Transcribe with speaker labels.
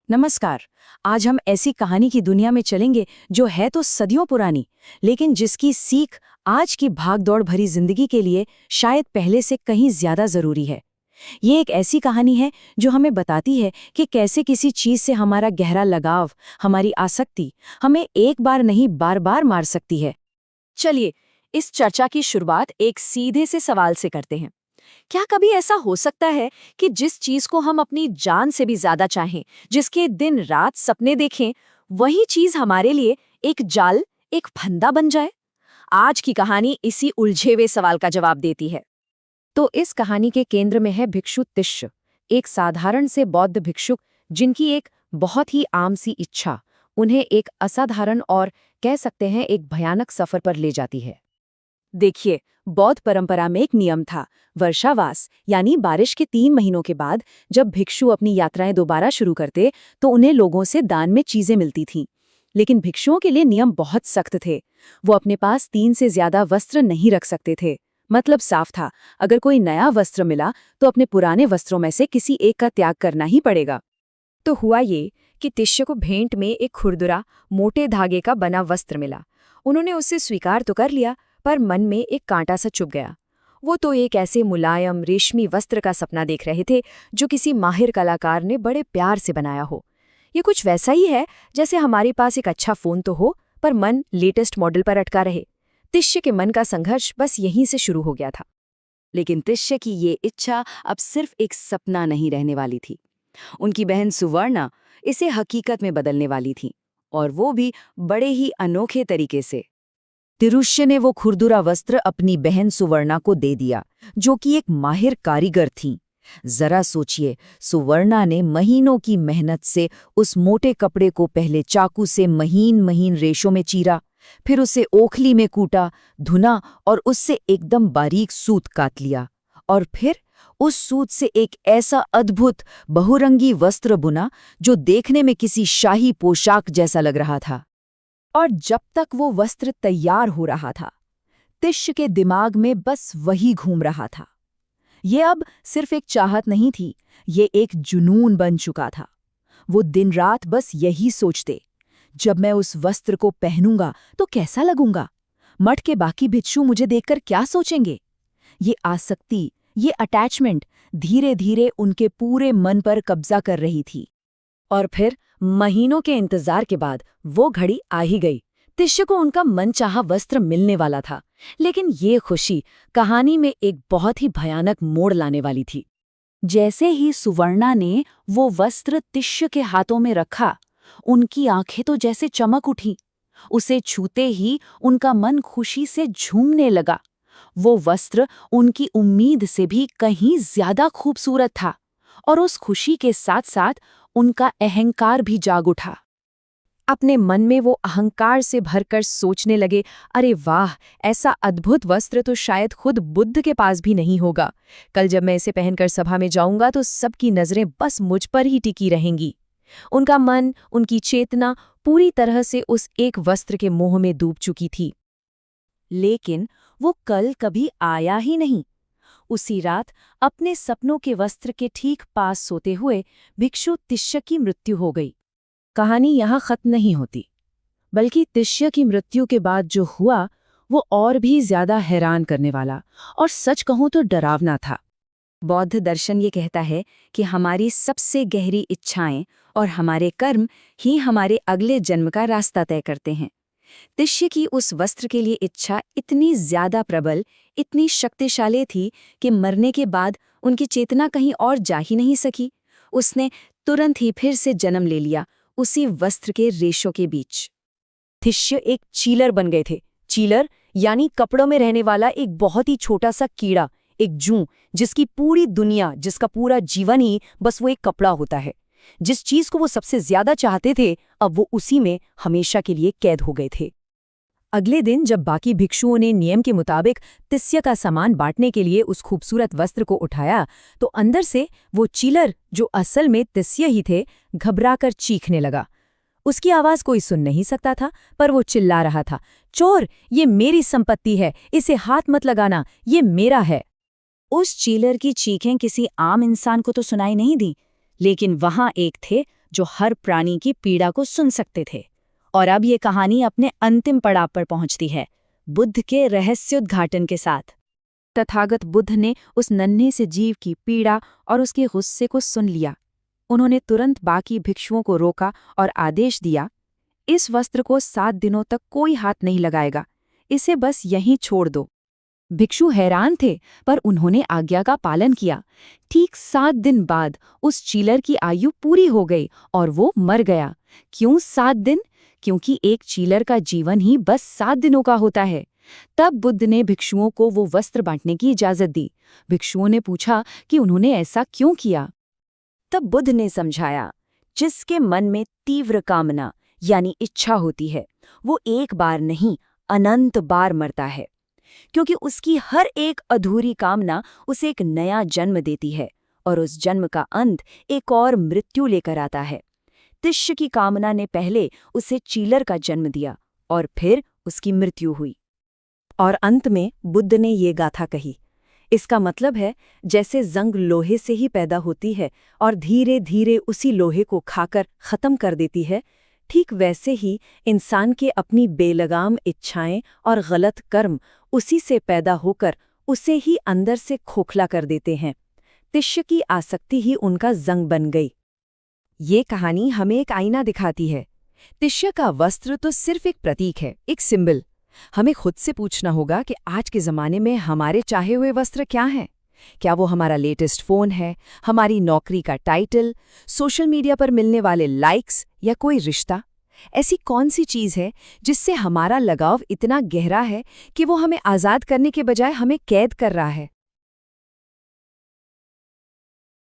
Speaker 1: नमस्कार। आज हम ऐसी कहानी की दुनिया में चलेंगे जो है तो सदियों पुरानी, लेकिन जिसकी सीख आज की भागदौड़ भरी जिंदगी के लिए शायद पहले से कहीं ज्यादा जरूरी है। ये एक ऐसी कहानी है जो हमें बताती है कि कैसे किसी चीज से हमारा गहरा लगाव, हमारी आसक्ति हमें एक बार नहीं बार-बार मार सकती है।
Speaker 2: चलिए, इस चर्चा की शुरुआत एक सीधे से सवाल से करते हैं। क्या कभी ऐसा हो सकता है कि जिस चीज को हम अपनी जान से भी ज्यादा चाहें, जिसके दिन रात सपने देखें, वही चीज हमारे लिए एक जाल, एक फंदा बन जाए? आज की कहानी इसी उलझे हुए सवाल का जवाब देती है।
Speaker 1: तो इस कहानी के केंद्र में है भिक्षु तिष्य, एक साधारण से बौद्ध भिक्षुक जिनकी एक बहुत ही आम सी इच्छा उन्हें एक असाधारण और कह सकते हैं एक भयानक सफर पर ले जाती है। देखिए, बौद्ध परंपरा में एक नियम था, वर्षावास यानी बारिश के 3 महीनों के बाद जब भिक्षु अपनी यात्राएं दोबारा शुरू करते तो उन्हें लोगों से दान में चीजें मिलती थीं। लेकिन भिक्षुओं के लिए नियम बहुत सख्त थे। वो अपने पास 3 से ज्यादा वस्त्र नहीं रख सकते थे। मतलब साफ था, अगर कोई नया वस्त्र मिला तो अपने पुराने वस्त्रों में से किसी एक का त्याग करना ही पड़ेगा।
Speaker 2: तो हुआ ये कि तिष्य को भेंट में एक खुरदुरा, मोटे धागे का बना वस्त्र मिला। उन्होंने उसे स्वीकार तो कर लिया, पर मन में एक कांटा सा चुभ गया। वो तो एक ऐसे मुलायम रेशमी वस्त्र का सपना देख रहे थे जो किसी माहिर कलाकार ने बड़े प्यार से बनाया हो। ये कुछ वैसा ही है जैसे हमारे पास एक अच्छा फोन तो हो, पर मन लेटेस्ट मॉडल पर अटका रहे। तिष्य के मन का संघर्ष बस यहीं से शुरू हो गया था।
Speaker 1: लेकिन तिष्य की ये इच्छा अब सिर्फ एक सपना नहीं रहने वाली थी। उनकी बहन सुवर्णा इसे हकीकत में बदलने वाली थी, और वो भी बड़े ही अनोखे तरीके से। तिरुष्य ने वो खुरदुरा वस्त्र अपनी बहन सुवर्णा को दे दिया, जो कि एक माहिर कारीगर थी। जरा सोचिए, सुवर्णा ने महीनों की मेहनत से उस मोटे कपड़े को पहले चाकू से महीन महीन रेशों में चीरा, फिर उसे ओखली में कूटा, धुना और उससे एकदम बारीक सूत काट लिया, और फिर उस सूत से एक ऐसा अद्भुत बहुरंगी वस्त्र बुना जो देखने में किसी शाही पोशाक जैसा लग रहा था। और जब तक वो वस्त्र तैयार हो रहा था, तिष्य के दिमाग में बस वही घूम रहा था। ये अब सिर्फ एक चाहत नहीं थी, ये एक जुनून बन चुका था। वो दिन रात बस यही सोचते, जब मैं उस वस्त्र को पहनूंगा तो कैसा लगूंगा? मठ के बाकी भिक्षु मुझे देखकर क्या सोचेंगे? ये आसक्ति, ये अटैचमेंट धीरे धीरे उनके पूरे मन पर कब्जा कर रही थी। और फिर महीनों के इंतजार के बाद वो घड़ी आ ही गई। तिष्य को उनका मनचाहा वस्त्र मिलने वाला था, लेकिन ये खुशी कहानी में एक बहुत ही भयानक मोड़ लाने वाली थी। जैसे ही सुवर्णा ने वो वस्त्र तिष्य के हाथों में रखा, उनकी आंखें तो जैसे चमक उठी। उसे छूते ही उनका मन खुशी से झूमने लगा। वो वस्त्र उनकी उम्मीद से भी कहीं ज्यादा खूबसूरत था, और उस खुशी के साथ साथ उनका अहंकार भी जाग उठा। अपने मन में वो अहंकार से भरकर सोचने लगे, अरे वाह, ऐसा अद्भुत वस्त्र तो शायद खुद बुद्ध के पास भी नहीं होगा। कल जब मैं इसे पहनकर सभा में जाऊंगा तो सबकी नजरें बस मुझ पर ही टिकी रहेंगी। उनका मन, उनकी चेतना पूरी तरह से उस एक वस्त्र के मोह में डूब चुकी थी। लेकिन वो कल कभी आया ही नहीं। उसी रात अपने सपनों के वस्त्र के ठीक पास सोते हुए भिक्षु तिष्य की मृत्यु हो गई। कहानी यहाँ खत्म नहीं होती, बल्कि तिष्य की मृत्यु के बाद जो हुआ वो और भी ज्यादा हैरान करने वाला और सच कहूं तो डरावना था। बौद्ध दर्शन ये कहता है कि हमारी सबसे गहरी इच्छाएं और हमारे कर्म ही हमारे अगले जन्म का रास्ता तय करते हैं। तिष्य की उस वस्त्र के लिए इच्छा इतनी ज्यादा प्रबल, इतनी शक्तिशाली थी कि मरने के बाद उनकी चेतना कहीं और जा ही नहीं सकी। उसने तुरंत ही फिर से जन्म ले लिया, उसी वस्त्र के रेशों के बीच। तिष्य एक चीलर बन गए थे। चीलर यानी कपड़ों में रहने वाला एक बहुत ही छोटा सा कीड़ा, एक जूं, जिसकी पूरी दुनिया, जिसका पूरा जीवन ही बस वो एक कपड़ा होता है। जिस चीज को वो सबसे ज्यादा चाहते थे, अब वो उसी में हमेशा के लिए कैद हो गए थे। अगले दिन जब बाकी भिक्षुओं ने नियम के मुताबिक तिष्य का सामान बांटने के लिए उस खूबसूरत वस्त्र को उठाया, तो अंदर से वो चीलर, जो असल में तिष्य ही थे, घबराकर चीखने लगा। उसकी आवाज कोई सुन नहीं सकता था, पर वो चिल्ला रहा था, चोर, ये मेरी संपत्ति है, इसे हाथ मत लगाना, ये मेरा है। उस चीलर की चीखें किसी आम इंसान को तो सुनाई नहीं दी, लेकिन वहां एक थे
Speaker 3: जो हर प्राणी की पीड़ा को सुन सकते थे। और अब ये कहानी अपने अंतिम पड़ाव पर पहुंचती है, बुद्ध के रहस्योद्घाटन के साथ।
Speaker 2: तथागत बुद्ध ने उस नन्हे से जीव की पीड़ा और उसके गुस्से को सुन लिया। उन्होंने तुरंत बाकी भिक्षुओं को रोका और आदेश दिया, इस वस्त्र को 7 दिनों तक कोई हाथ नहीं लगाएगा, इसे बस यहीं छोड़ दो। भिक्षु हैरान थे, पर उन्होंने आज्ञा का पालन किया। ठीक 7 दिन बाद उस चीलर की आयु पूरी हो गई और वो मर गया। क्यों 7 दिन? क्योंकि एक चीलर का जीवन ही बस 7 दिनों का होता है। तब बुद्ध ने भिक्षुओं को वो वस्त्र बांटने की इजाजत दी। भिक्षुओं ने पूछा कि उन्होंने ऐसा क्यों किया।
Speaker 1: तब बुद्ध ने समझाया, जिसके मन में तीव्र कामना यानी इच्छा होती है, वो एक बार नहीं अनंत बार मरता है, क्योंकि उसकी हर एक अधूरी कामना उसे एक नया जन्म देती है और उस जन्म का अंत एक और मृत्यु लेकर आता है। तिष्य की कामना ने पहले उसे चीलर का जन्म दिया और फिर उसकी मृत्यु हुई।
Speaker 4: और अंत में बुद्ध ने ये गाथा कही, इसका मतलब है जैसे जंग लोहे से ही पैदा होती है और धीरे धीरे उसी लोहे को खाकर खत्म कर देती है, ठीक वैसे ही इंसान के अपनी बेलगाम इच्छाएं और गलत कर्म उसी से पैदा होकर उसे ही अंदर से खोखला कर देते हैं। तिष्य की आसक्ति ही उनका जंग बन गई।
Speaker 2: ये कहानी हमें एक आईना दिखाती है। तिष्य का वस्त्र तो सिर्फ एक प्रतीक है, एक सिंबल। हमें खुद से पूछना होगा कि आज के ज़माने में हमारे चाहे हुए वस्त्र क्या हैं? क्या वो हमारा लेटेस्ट फ़ोन है, हमारी नौकरी का टाइटल, सोशल मीडिया पर मिलने वाले लाइक्स या कोई रिश्ता? ऐसी कौन सी चीज़ है जिससे हमारा लगाव इतना गहरा है कि वो हमें आज़ाद करने के बजाय हमें कैद कर रहा है?